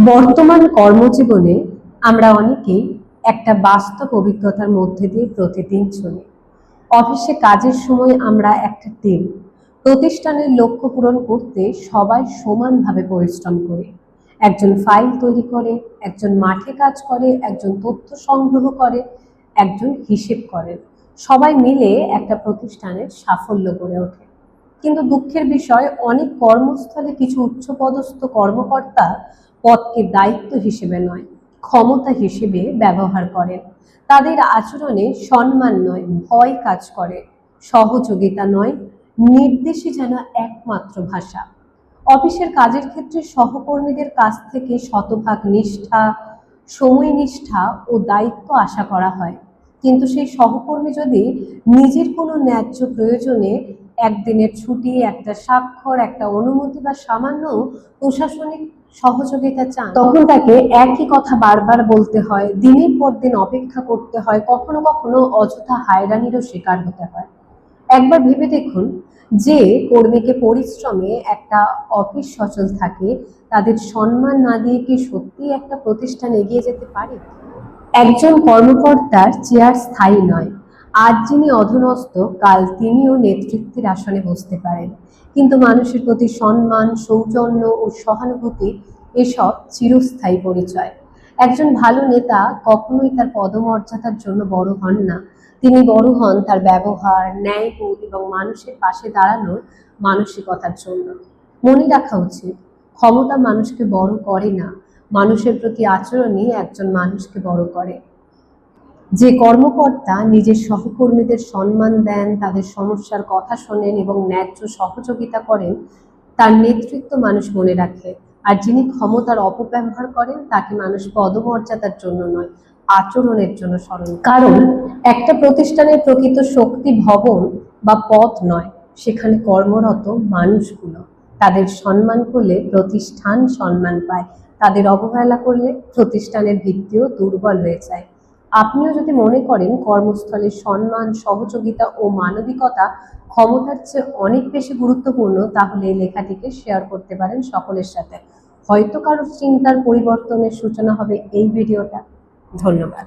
বর্তমান কর্মজীবনে আমরা অনেকেই একটা বাস্তব অভিজ্ঞতার মধ্যে দিয়ে প্রতিদিন চলি। অফিসে কাজের সময় আমরা একটা টিম। প্রতিষ্ঠানের লক্ষ্য পূরণ করতে সবাই সমানভাবে পরিশ্রম করে। একজন ফাইল তৈরি করে, একজন মাঠে কাজ করে, একজন তথ্য সংগ্রহ করে, একজন হিসেব করে। সবাই মিলে একটা প্রতিষ্ঠানের সাফল্য গড়ে ওঠে। কিন্তু দুঃখের বিষয়, অনেক কর্মস্থলে কিছু উচ্চপদস্থ কর্মকর্তা পদকে দায়িত্ব হিসেবে নয়, ক্ষমতা হিসেবে ব্যবহার করেন। তাদের আচরণে সম্মান নয়, ভয় কাজ করে। সহযোগিতা নয়, নির্দেশই যেন একমাত্র ভাষা। অফিসের কাজের ক্ষেত্রে সহকর্মীদের কাছ থেকে শতভাগ নিষ্ঠা, সময় নিষ্ঠা ও দায়িত্ব আশা করা হয়। কিন্তু সেই সহকর্মী যদি নিজের কোনো ন্যায্য প্রয়োজনে একদিনের ছুটি, একটা স্বাক্ষর, একটা অনুমতি বা সামান্য প্রশাসনিক সহযোগিতা চান, তখন তাকে একই কথা বারবার বলতে হয়, দিনের পর দিন অপেক্ষা করতে হয়, কখনো কখনো অযথা হয়রানিরও শিকার হতে হয়। একবার ভেবে দেখুন, যে কর্মীকে পরিশ্রমে একটা অফিস সচল থাকে, তাদের সম্মান না দিয়ে কি সত্যি একটা প্রতিষ্ঠান এগিয়ে যেতে পারে? একজন কর্মকর্তার চেয়ার স্থায়ী নয়। আজ যিনি অধীনস্থ, কাল তিনিও নেতৃত্বের আসনে বসতে পারেন। কিন্তু মানুষের প্রতি সম্মান, সৌজন্য ও সহানুভূতি এসব চিরস্থায়ী পরিচয়। একজন ভালো নেতা কখনোই তার পদমর্যাদার জন্য বড় হন না। তিনি বড় হন তার ব্যবহার, ন্যায়বোধ এবং মানুষের পাশে দাঁড়ানোর মানসিকতার জন্য। মনে রাখা উচিত, ক্ষমতা মানুষকে বড় করে না, মানুষের প্রতি আচরণই একজন মানুষকে বড় করে। যে কর্মকর্তা নিজের সহকর্মীদের সম্মান দেন, তাদের সমস্যার কথা শোনেন এবং ন্যায্য সহযোগিতা করেন, তার নেতৃত্ব মানুষ মনে রাখে। আর যিনি ক্ষমতার অপব্যবহার করেন, তাকে মানুষ পদমর্যাদার জন্য নয়, আচরণের জন্য স্মরণ করে। কারণ একটা প্রতিষ্ঠানের প্রকৃত শক্তি ভবন বা পদ নয়, সেখানে কর্মরত মানুষগুলো। তাদের সম্মান করলে প্রতিষ্ঠান সম্মান পায়, তাদের অবহেলা করলে প্রতিষ্ঠানের ভিত্তিও দুর্বল হয়ে যায়। আপনিও যদি মনে করেন কর্মস্থলে সম্মান, সহযোগিতা ও মানবিকতা ক্ষমতার চেয়ে অনেক বেশি গুরুত্বপূর্ণ, তাহলে এই লেখাটিকে শেয়ার করতে পারেন সকলের সাথে। হয়তো কারো চিন্তার পরিবর্তনের সূচনা হবে এই ভিডিওটা। ধন্যবাদ।